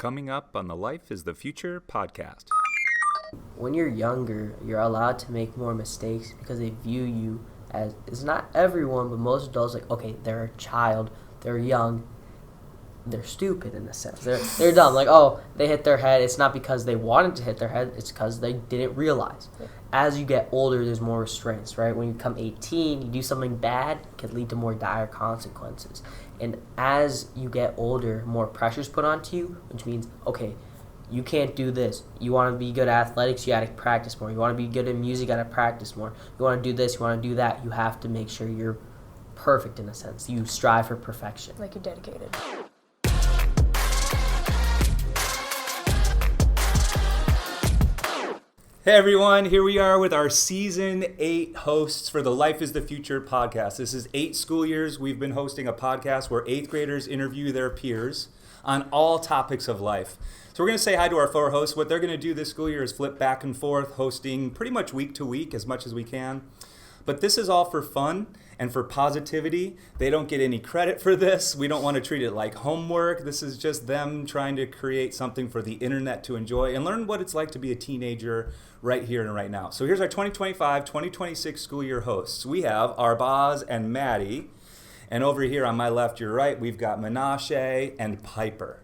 coming up on the Life is the Future podcast. When you're younger, you're allowed to make more mistakes because they view you as, it's not everyone, but most adults, like, okay, they're a child, they're young, they're stupid in a sense. They're dumb. Like, oh, they hit their head. It's not because they wanted to hit their head. It's because they didn't realize. As you get older, there's more restraints, right? When you become 18, you do something bad, it can lead to more dire consequences. And as you get older, more pressure's put onto you, which means, okay, you can't do this. You want to be good at athletics, you got to practice more. You want to be good at music, you got to practice more. You want to do this, you want to do that. You have to make sure you're perfect in a sense. You strive for perfection. Like you're dedicated. Hey everyone, here we are with our Season 8 hosts for the Life is the Future podcast. This is 8 school years we've been hosting a podcast where 8th graders interview their peers on all topics of life. So we're going to say hi to our 4 hosts. What they're going to do this school year is flip back and forth, hosting pretty much week to week as much as we can. But this is all for fun and for positivity. They don't get any credit for this. We don't want to treat it like homework. This is just them trying to create something for the internet to enjoy and learn what it's like to be a teenager right here and right now. So here's our 2025-2026 school year hosts. We have Arbaaz and Maddie. And over here on my left, your right, we've got Mwanashe and Piper.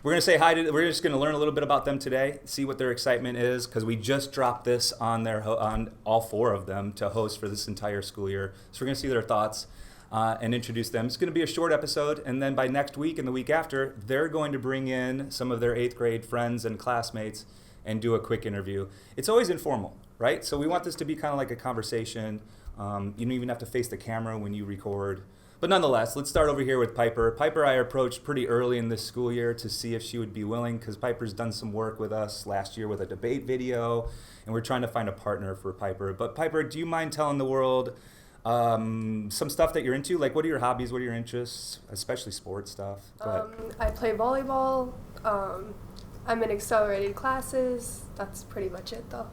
We're going to say hi to, we're just going to learn a little bit about them today, see what their excitement is, because we just dropped this on on all 4 of them to host for this entire school year. So we're going to see their thoughts and introduce them. It's going to be a short episode, and then by next week and the week after, they're going to bring in some of their 8th grade friends and classmates and do a quick interview. It's always informal, right? So we want this to be kind of like a conversation. You don't even have to face the camera when you record. But nonetheless, let's start over here with Piper. Piper I approached pretty early in this school year to see if she would be willing, because Piper's done some work with us last year with a debate video, and we're trying to find a partner for Piper. But Piper, do you mind telling the world some stuff that you're into? Like, what are your hobbies? What are your interests? Especially sports stuff. Go ahead. I play volleyball. I'm in accelerated classes. That's pretty much it, though.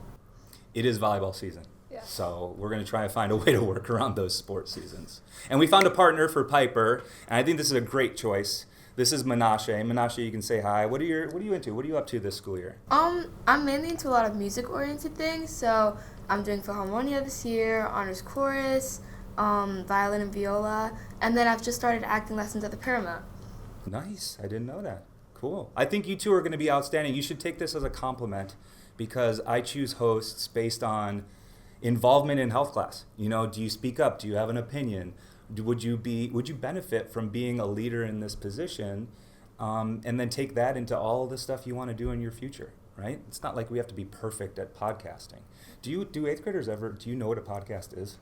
It is volleyball season. Yeah. So we're going to try to find a way to work around those sports seasons. And we found a partner for Piper, and I think this is a great choice. This is Mwanashe. Mwanashe, you can say hi. What are you into? What are you up to this school year? I'm mainly into a lot of music-oriented things. So I'm doing Philharmonia this year, honors chorus, violin and viola, and then I've just started acting lessons at the Paramount. Nice. I didn't know that. Cool. I think you two are going to be outstanding. You should take this as a compliment, because I choose hosts based on involvement in health class. You know, do you speak up? Do you have an opinion? Would you benefit from being a leader in this position, and then take that into all the stuff you want to do in your future, right? It's not like we have to be perfect at podcasting. Do 8th graders ever, do you know what a podcast is?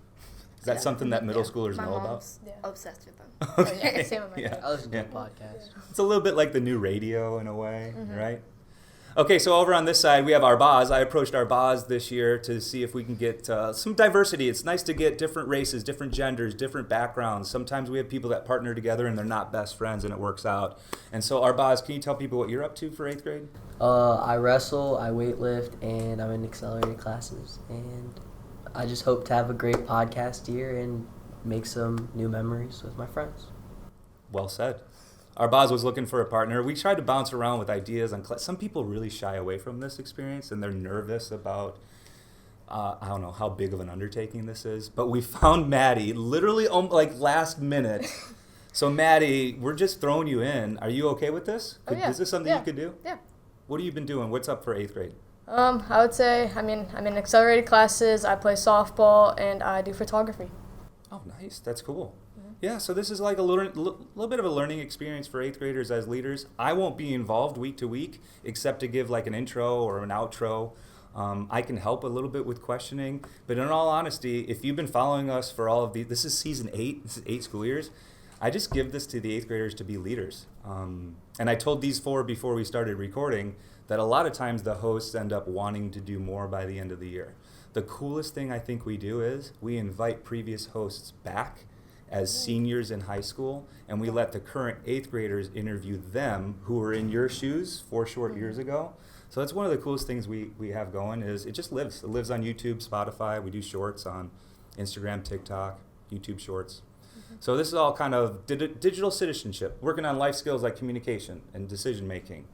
Is that something that middle schoolers know about? My mom's obsessed with them. Okay. Same with my dad. I listen to a podcast. It's a little bit like the new radio in a way, right? Okay, so over on this side, we have Arbaaz. I approached Arbaaz this year to see if we can get some diversity. It's nice to get different races, different genders, different backgrounds. Sometimes we have people that partner together and they're not best friends and it works out. And so Arbaaz, can you tell people what you're up to for 8th grade? I wrestle, I weightlift, and I'm in accelerated classes. And I just hope to have a great podcast year and make some new memories with my friends. Well said. Arbaaz was looking for a partner. We tried to bounce around with ideas on some people really shy away from this experience and they're nervous about, I don't know how big of an undertaking this is, but we found Maddie literally like last minute. So Maddie, we're just throwing you in. Are you okay with this? Yeah. Is this something you could do? Yeah. What have you been doing? What's up for 8th grade? I would say I'm in accelerated classes. I play softball and I do photography. Oh, nice. That's cool. Yeah, so this is like a little bit of a learning experience for 8th graders as leaders. I won't be involved week to week except to give like an intro or an outro. I can help a little bit with questioning. But in all honesty, if you've been following us for all of these, this is season 8, this is 8 school years. I just give this to the 8th graders to be leaders. And I told these 4 before we started recording that a lot of times the hosts end up wanting to do more by the end of the year. The coolest thing I think we do is we invite previous hosts back as seniors in high school, and we let the current 8th graders interview them who were in your shoes 4 short years ago. So that's one of the coolest things we have going is it just lives. It lives on YouTube, Spotify. We do shorts on Instagram, TikTok, YouTube shorts. So this is all kind of digital citizenship, working on life skills like communication and decision making.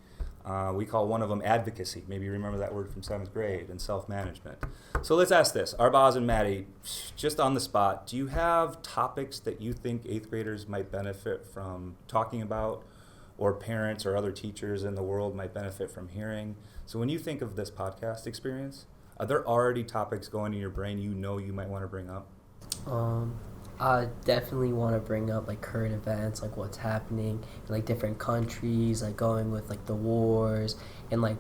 We call one of them advocacy. Maybe you remember that word from 7th grade, and self-management. So let's ask this. Arbaaz and Maddie, just on the spot, do you have topics that you think 8th graders might benefit from talking about, or parents or other teachers in the world might benefit from hearing? So when you think of this podcast experience, are there already topics going in your brain you might want to bring up? I definitely want to bring up like current events, like what's happening in like different countries, like going with like the wars and like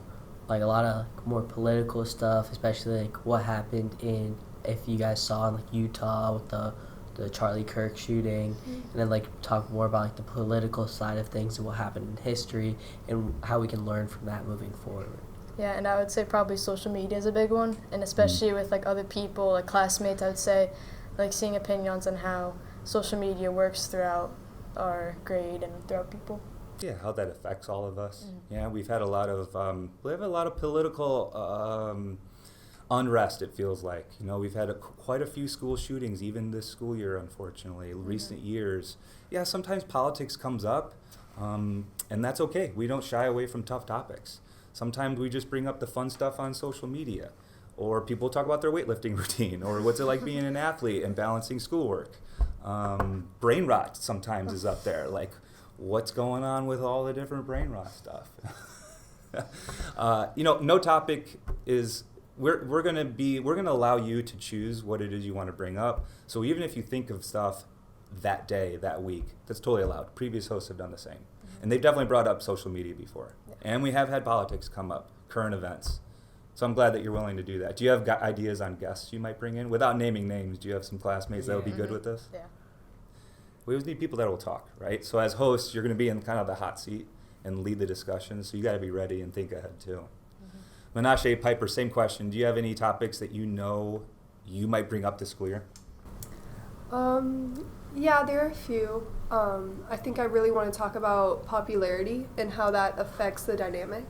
a lot of more political stuff, especially like what happened in, if you guys saw in like Utah with the Charlie Kirk shooting, and then like talk more about like the political side of things and what happened in history and how we can learn from that moving forward. Yeah, and I would say probably social media is a big one, and especially with like other people, like classmates, I would say, like seeing opinions on how social media works throughout our grade and throughout people. Yeah, how that affects all of us. Yeah, we've had a lot of political unrest. It feels like, we've had quite a few school shootings, even this school year, unfortunately. Recent years, yeah, sometimes politics comes up, and that's okay. We don't shy away from tough topics. Sometimes we just bring up the fun stuff on social media. Or people talk about their weightlifting routine, or what's it like being an athlete and balancing schoolwork. Brain rot sometimes is up there, like what's going on with all the different brain rot stuff. No topic is, we're gonna allow you to choose what it is you want to bring up. So even if you think of stuff that day, that week, that's totally allowed. Previous hosts have done the same. And they've definitely brought up social media before. Yeah. And we have had politics come up, current events. So I'm glad that you're willing to do that. Do you have ideas on guests you might bring in? Without naming names, do you have some classmates that would be good with this? Yeah. We always need people that will talk, right? So as hosts, you're going to be in kind of the hot seat and lead the discussion, so you got to be ready and think ahead too. Mwanashe, Piper, same question. Do you have any topics that you might bring up this school year? Yeah, there are a few. I think I really want to talk about popularity and how that affects the dynamic.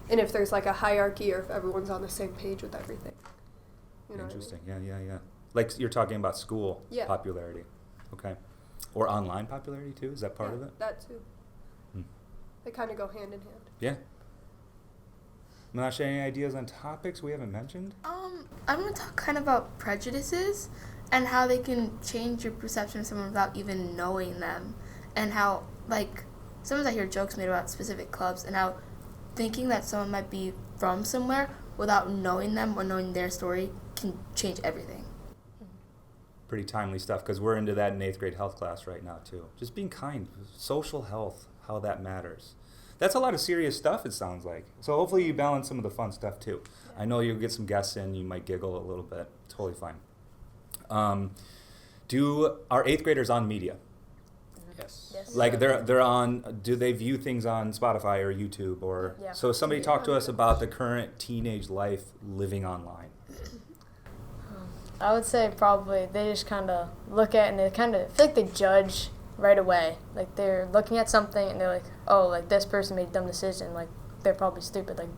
And if there's like a hierarchy, or if everyone's on the same page with everything. Interesting. What I mean? Yeah. Like you're talking about school popularity. Okay. Or online popularity too? Is that part of it? That too. They kind of go hand in hand. Yeah. Mwanashe, any ideas on topics we haven't mentioned? I'm going to talk kind of about prejudices and how they can change your perception of someone without even knowing them. And how, like, sometimes I hear jokes made about specific clubs, and how thinking that someone might be from somewhere without knowing them or knowing their story can change everything. Pretty timely stuff, because we're into that in 8th grade health class right now too. Just being kind, social health, how that matters. That's a lot of serious stuff, it sounds like. So hopefully you balance some of the fun stuff too. I know you'll get some guests in, you might giggle a little bit. Totally fine. Are 8th graders on media? Yes. Like they're on, do they view things on Spotify or YouTube or? Yeah. So somebody talk to us about the current teenage life living online. I would say probably they just kind of look at, and they kind of feel like they judge right away. Like they're looking at something and they're like, oh, like this person made a dumb decision. Like they're probably stupid. Like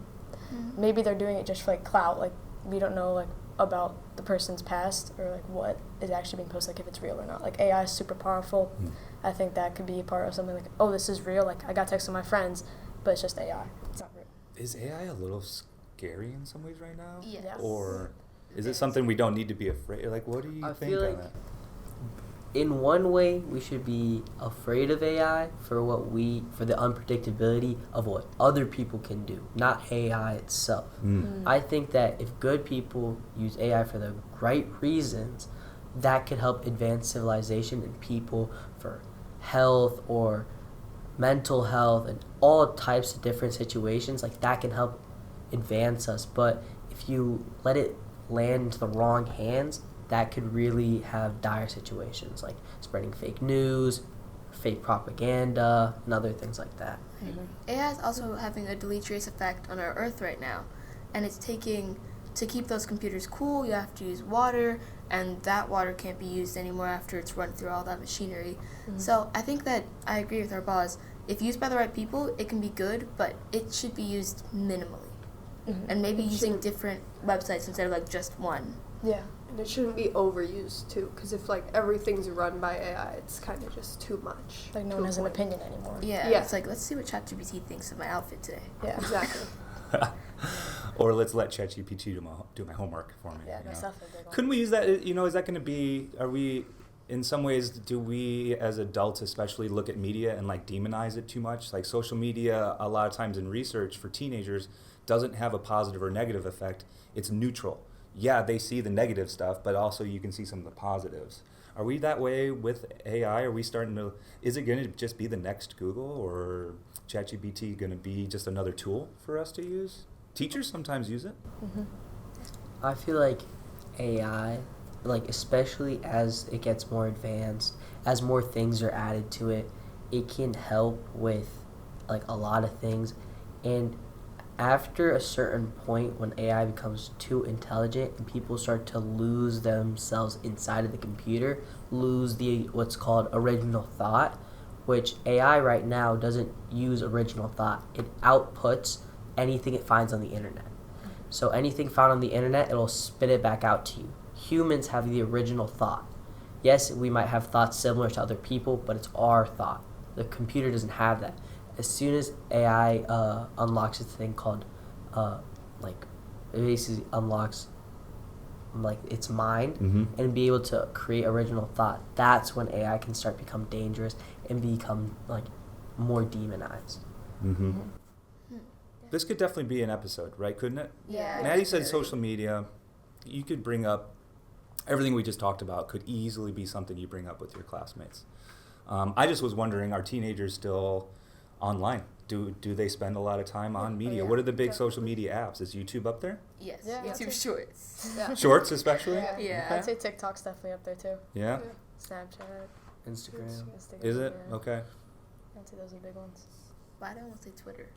maybe they're doing it just for like clout. Like we don't know like about the person's past or like what is actually being posted, like if it's real or not. Like AI is super powerful. I think that could be a part of something like, oh, this is real. Like I got text from my friends, but it's just AI. It's not real. Is AI a little scary in some ways right now? Yes. Or is it something we don't need to be afraid? Like, what do you think feel on like that? In one way, we should be afraid of AI for the unpredictability of what other people can do, not AI itself. I think that if good people use AI for the right reasons, that could help advance civilization and people for health or mental health and all types of different situations. Like that can help advance us. But if you let it land into the wrong hands, that could really have dire situations like spreading fake news, fake propaganda, and other things like that. AI is also having a deleterious effect on our Earth right now, and it's taking, to keep those computers cool, you have to use water, and that water can't be used anymore after it's run through all that machinery. So I think that I agree with Arbaaz. If used by the right people, it can be good, but it should be used minimally. And maybe using different websites instead of like just one. Yeah. And it shouldn't be overused too, because if like everything's run by AI, it's kind of just too much. Like no to one a has an point. opinion anymore. Yeah, it's like, let's see what ChatGPT thinks of my outfit today. Yeah. Exactly. Or let's let ChatGPT do my homework for me. Yeah, you that's know? definitely a big one. Couldn't we use that? You know, is that going to be? Are we? In some ways, do we as adults especially look at media and like demonize it too much? Like social media, a lot of times in research for teenagers, doesn't have a positive or negative effect. It's neutral. Yeah, they see the negative stuff, but also you can see some of the positives. Are we that way with AI? Are we starting to? Is it going to just be the next Google, or ChatGPT going to be just another tool for us to use? Teachers sometimes use it. Mm-hmm. I feel like AI, like especially as it gets more advanced, as more things are added to it, it can help with like a lot of things. And after a certain point when AI becomes too intelligent and people start to lose themselves inside of the computer, lose the what's called original thought, which AI right now doesn't use original thought. It outputs anything it finds on the internet. So anything found on the internet, it'll spit it back out to you. Humans have the original thought. Yes, we might have thoughts similar to other people, but it's our thought. The computer doesn't have that. As soon as AI unlocks this thing called, like, it basically unlocks, like, its mind Mm-hmm. and be able to create original thought, that's when AI can start to become dangerous and become, like, more demonized. Mm-hmm. This could definitely be an episode, right? Couldn't it? Yeah. Maddie said social media. You could bring up everything we just talked about. Could easily be something you bring up with your classmates. I just was wondering: are teenagers still online? Do they spend a lot of time on media? yeah, What are the big definitely. social media apps? Is YouTube up there? Yes, Yeah, YouTube that's Shorts. Yeah. Shorts, especially. Yeah. Yeah. I'd say TikTok's definitely up there too. Yeah. Snapchat, Instagram. Instagram. Is it Yeah. okay? I'd say those are big ones. Why don't I say Twitter?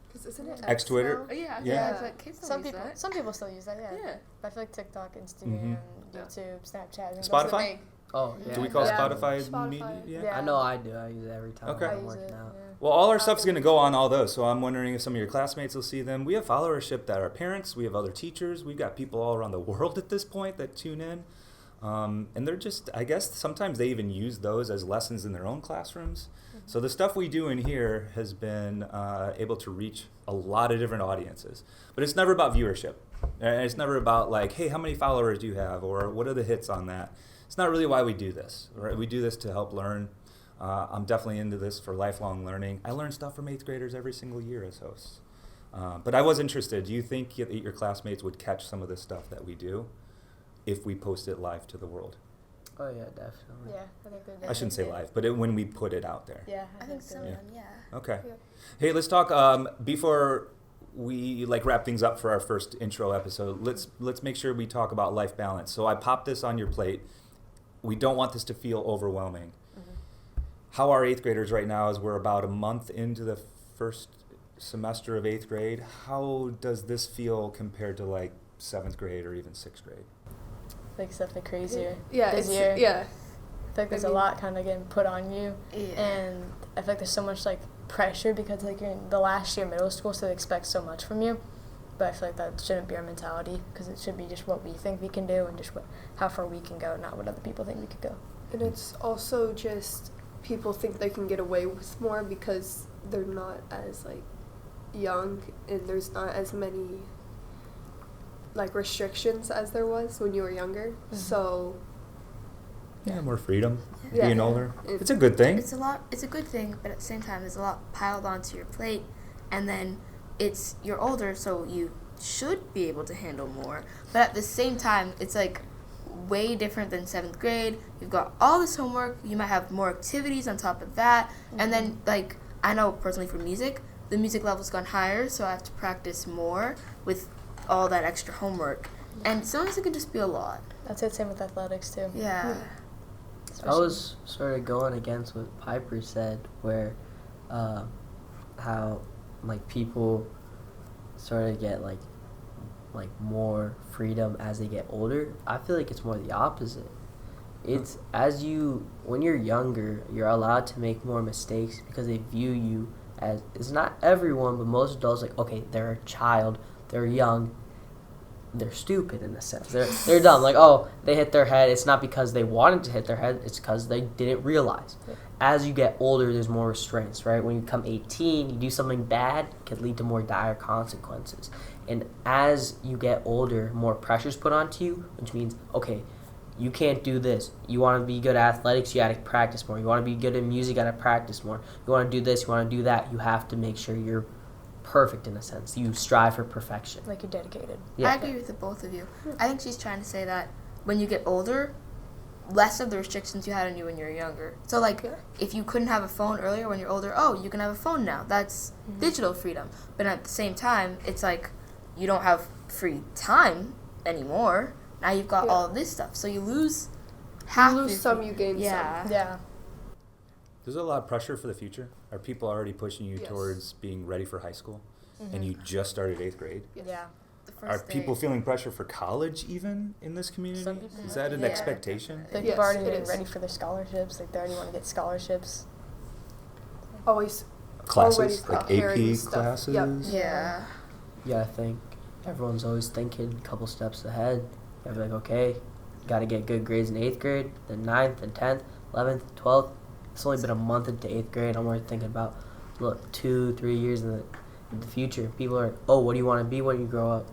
Because isn't it X Twitter? now? Oh, yeah. Yeah. But kids don't Some use people, that. some people still use that. Yeah. Yeah. But I feel like TikTok, Instagram, Mhm. YouTube, Snapchat. I think those are the Spotify? big- Oh, yeah. Do we call Yeah. Spotify, Spotify. media? Yeah. Yeah. I know I do. I use it every time Okay. I I'm use working it. out. Yeah. Well, all our stuff's going to go on all those, so I'm wondering if some of your classmates will see them. We have followership that are parents. We have other teachers. We've got people all around the world at this point that tune in. And they're just, I guess, sometimes they even use those as lessons in their own classrooms. So the stuff we do in here has been able to reach a lot of different audiences. But it's never about viewership. It's never about like, hey, how many followers do you have? Or what are the hits on that? It's not really why we do this. Right? We do this to help learn. I'm definitely into this for lifelong learning. I learn stuff from 8th graders every single year as hosts. But I was interested. Do you think that your classmates would catch some of the stuff that we do if we post it live to the world? Oh, yeah, definitely. Yeah, I think they're I shouldn't say live, but when we put it out there. Yeah, I think they so. would. Yeah. Okay. Yeah. Hey, let's talk before we like wrap things up for our first intro episode. Let's make sure we talk about life balance. So I popped this on your plate. We don't want this to feel overwhelming. How are 8th graders right now as we're about a month into the first semester of 8th grade? How does this feel compared to like 7th grade or even 6th grade? Like it's definitely crazier. Yeah, it's, busier. yeah. I feel like there's I a mean- lot kind of getting put on you, Yeah. and I feel like there's so much like pressure because like you're in the last year of middle school, so they expect so much from you. But I feel like that shouldn't be our mentality because it should be just what we think we can do and just how far we can go, not what other people think we could go. And it's also just people think they can get away with more because they're not as like young and there's not as many like restrictions as there was when you were younger. So Yeah, more freedom. Yeah. Being older. It- It's a good thing. It's a lot. It's a good thing, but at the same time, there's a lot piled onto your plate, and then you're older, so you should be able to handle more. But at the same time, it's like way different than 7th grade. You've got all this homework. You might have more activities on top of that, and then like I know personally for music, the music level's gone higher, so I have to practice more with all that extra homework, and sometimes it can just be a lot. That's it. Same with athletics too. Yeah. I was sort of going against what Piper said, where how like people sort of get like more freedom as they get older. I feel like it's more the opposite. It's when you're younger, you're allowed to make more mistakes because they view you as, it's not everyone, but most adults like, okay, they're a child, they're young, they're stupid in a sense. They're dumb. Like, oh, they hit their head. It's not because they wanted to hit their head. It's because they didn't realize. Yeah. As you get older, there's more restraints, right? When you become 18, you do something bad, it could lead to more dire consequences. And as you get older, more pressure's put onto you, which means, okay, you can't do this. You want to be good at athletics, you got to practice more. You want to be good at music, you got to practice more. You want to do this, you want to do that. You have to make sure you're perfect in a sense. You strive for perfection. Like, you're dedicated. I agree with the both of you. I think she's trying to say that when you get older, less of the restrictions you had on you when you were younger. So, like, if you couldn't have a phone earlier when you're older, oh, you can have a phone now. That's digital freedom. But at the same time, it's like you don't have free time anymore. Now you've got all of this stuff. So you lose half. You lose some, you gain yeah. some. Yeah. There's a lot of pressure for the future. Are people already pushing you Yes. towards being ready for high school? And you just started 8th grade? Yes. Yeah. The Are first day. people feeling pressure for college even in this community? Some people Is that an Yeah. expectation? Like, Yes, people are already it getting is. ready for their scholarships. Like, they already want to get scholarships. Always Classes? already Like preparing AP stuff. classes? Yep. Yeah. Yeah, I think everyone's always thinking a couple steps ahead. You're like, okay, got to get good grades in 8th grade, then 9th, then 10th, 11th, 12th. It's only been a month into 8th grade. I'm already thinking about, look, 2-3 years in the future. People are, oh, what do you want to be when you grow up?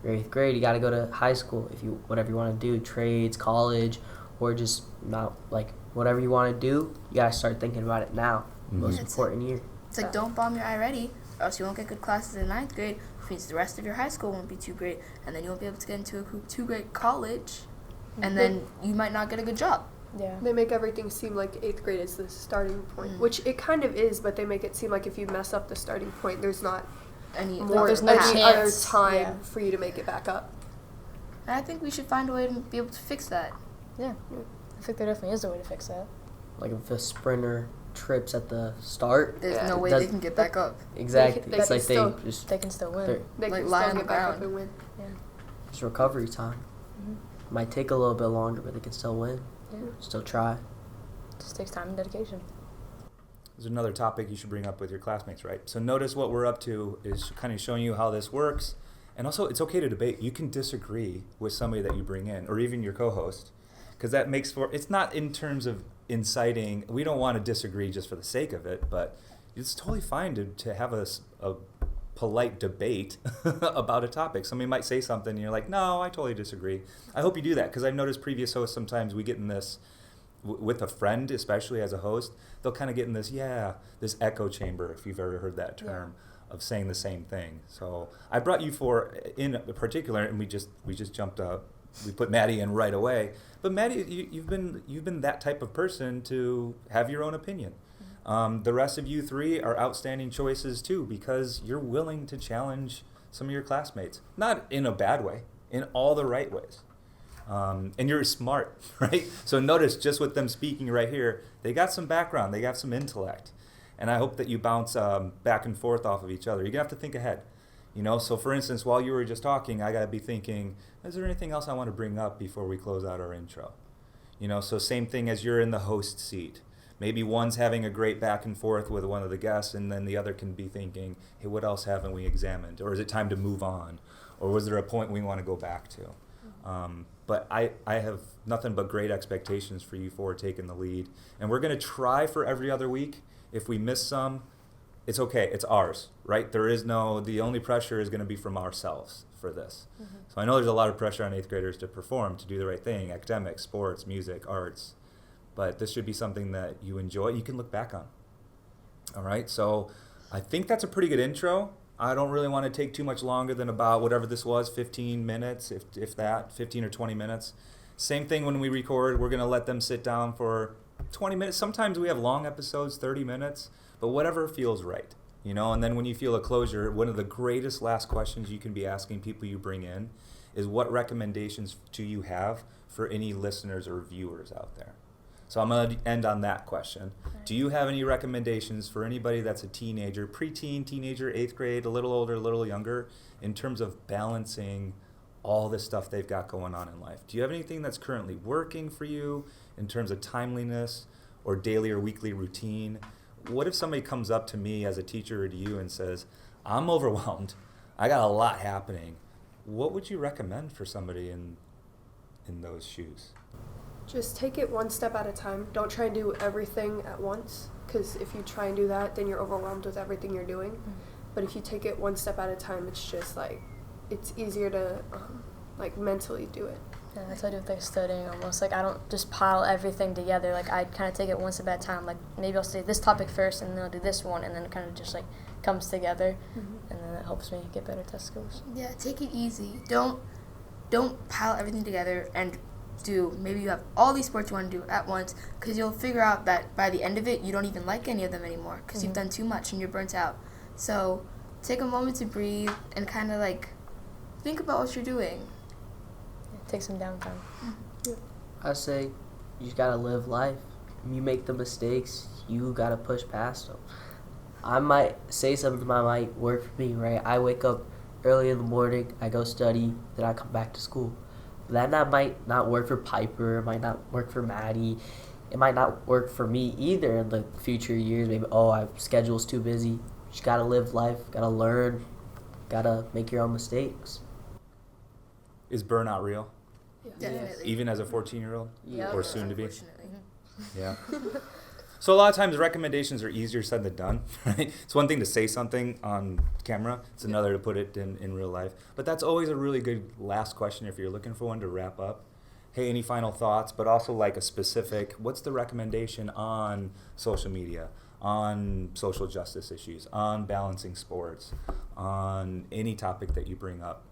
You're 8th grade, you got to go to high school. If you whatever you want to do, trades, college, or just not, like, whatever you want to do, you got to start thinking about it now. Most It's important year. It's like, don't bomb your eye ready, or else you won't get good classes in 9th grade, which means the rest of your high school won't be too great, and then you won't be able to get into a too great college, and then you might not get a good job. Yeah. They make everything seem like 8th grade is the starting point, which it kind of is, but they make it seem like if you mess up the starting point, there's not more there's no any other chance. time Yeah. for you to make it back up. And I think we should find a way to be able to fix that. Yeah. I think there definitely is a way to fix that. Like if a sprinter trips at the start, There's Yeah. no way That- they can get back up. exactly. they it's can like still- they just They can still win. they're- They Like, can lie still on the get back up ground. and win. it's recovery time. Might take a little bit longer, but they can still win. Yeah. Still try. Just takes time and dedication. There's another topic you should bring up with your classmates, right? So notice what we're up to is kind of showing you how this works. And also, it's okay to debate. You can disagree with somebody that you bring in, or even your co-host, because that makes for, it's not in terms of inciting, we don't want to disagree just for the sake of it, but it's totally fine to have a polite debate about a topic. Somebody might say something and you're like, no, I totally disagree. I hope you do that, because I've noticed previous hosts, sometimes we get in this, with a friend, especially as a host, they'll kind of get in this, this echo chamber, if you've ever heard that term, of saying the same thing. So I brought you for, in particular, and we just jumped up, we put Maddie in right away. But Maddie, you've been that type of person to have your own opinion. The rest of you three are outstanding choices too, because you're willing to challenge some of your classmates, not in a bad way, in all the right ways. And you're smart, right? So notice just with them speaking right here, they got some background, they got some intellect. And I hope that you bounce back and forth off of each other. You're going to have to think ahead. So for instance, while you were just talking, I got to be thinking, is there anything else I want to bring up before we close out our intro? So same thing as you're in the host seat. Maybe one's having a great back and forth with one of the guests, and then the other can be thinking, hey, what else haven't we examined? Or is it time to move on? Or was there a point we want to go back to? But I have nothing but great expectations for you four taking the lead. And we're going to try for every other week. If we miss some, it's okay. It's ours, right? The only pressure is going to be from ourselves for this. So I know there's a lot of pressure on 8th graders to perform, to do the right thing, academics, sports, music, arts. But this should be something that you enjoy, you can look back on. All right, so I think that's a pretty good intro. I don't really want to take too much longer than about whatever this was, 15 minutes, if that, 15 or 20 minutes. Same thing when we record, we're going to let them sit down for 20 minutes. Sometimes we have long episodes, 30 minutes, but whatever feels right, and then when you feel a closure, one of the greatest last questions you can be asking people you bring in is, what recommendations do you have for any listeners or viewers out there? So I'm going to end on that question. Do you have any recommendations for anybody that's a teenager, preteen, teenager, 8th grade, a little older, a little younger, in terms of balancing all the stuff they've got going on in life? Do you have anything that's currently working for you in terms of timeliness or daily or weekly routine? What if somebody comes up to me as a teacher or to you and says, I'm overwhelmed, I got a lot happening, what would you recommend for somebody in those shoes? Just take it one step at a time. Don't try and do everything at once, because if you try and do that, then you're overwhelmed with everything you're doing. Mm-hmm. But if you take it one step at a time, it's just like, it's easier to like mentally do it. Yeah, that's what I do with like studying almost. Like I don't just pile everything together. Like I kind of take it one step at a time. Like maybe I'll say this topic first and then I'll do this one and then it kind of just like comes together and then it helps me get better test scores. Yeah, take it easy. Don't pile everything together and maybe you have all these sports you want to do at once, because you'll figure out that by the end of it you don't even like any of them anymore because you've done too much and you're burnt out. So take a moment to breathe and kind of like think about what you're doing. Yeah, take some downtime. I say you gotta live life. You make the mistakes, you gotta push past them. I might say something that might work for me, right? I wake up early in the morning, I go study, then I come back to school. That might not work for Piper, it might not work for Maddie, it might not work for me either in the future years. Maybe, our schedule's too busy. You just gotta live life, gotta learn, gotta make your own mistakes. Is burnout real? Definitely. Even as a 14-year-old? Yeah. Or soon to be? Unfortunately. Yeah. So a lot of times recommendations are easier said than done, right? It's one thing to say something on camera. It's another to put it in real life. But that's always a really good last question if you're looking for one to wrap up. Hey, any final thoughts? But also like a specific, what's the recommendation on social media, on social justice issues, on balancing sports, on any topic that you bring up?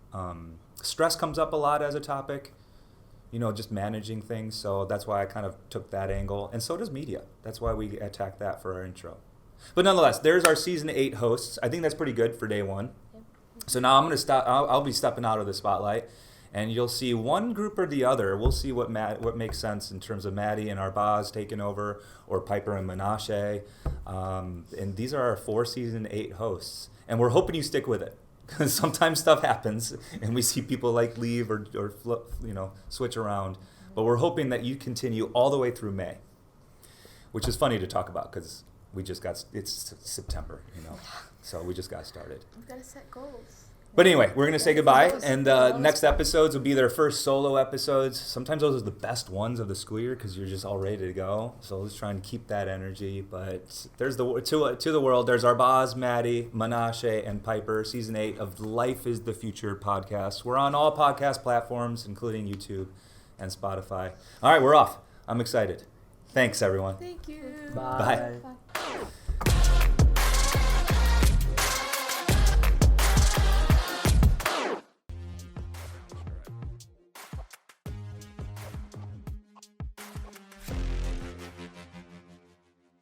Stress comes up a lot as a topic. Just managing things. So that's why I kind of took that angle. And so does media. That's why we attack that for our intro. But nonetheless, there's our season 8 hosts. I think that's pretty good for day 1. So now I'm going to stop. I'll be stepping out of the spotlight. And you'll see one group or the other. We'll see what makes sense in terms of Maddie and Arbaaz taking over, or Piper and Mwanashe. And these are our 4 season 8 hosts. And we're hoping you stick with it. Because sometimes stuff happens and we see people like leave or switch around. But we're hoping that you continue all the way through May, which is funny to talk about because it's September, so we just got started. You've got to set goals. But anyway, we're going to say goodbye, and next episodes will be their first solo episodes. Sometimes those are the best ones of the school year because you're just all ready to go. So let's try and keep that energy. But there's to the world. There's Arbaaz, Maddie, Mwanashe, and Piper, Season 8 of Life is the Future podcast. We're on all podcast platforms, including YouTube and Spotify. All right, we're off. I'm excited. Thanks, everyone. Thank you. Bye. Bye.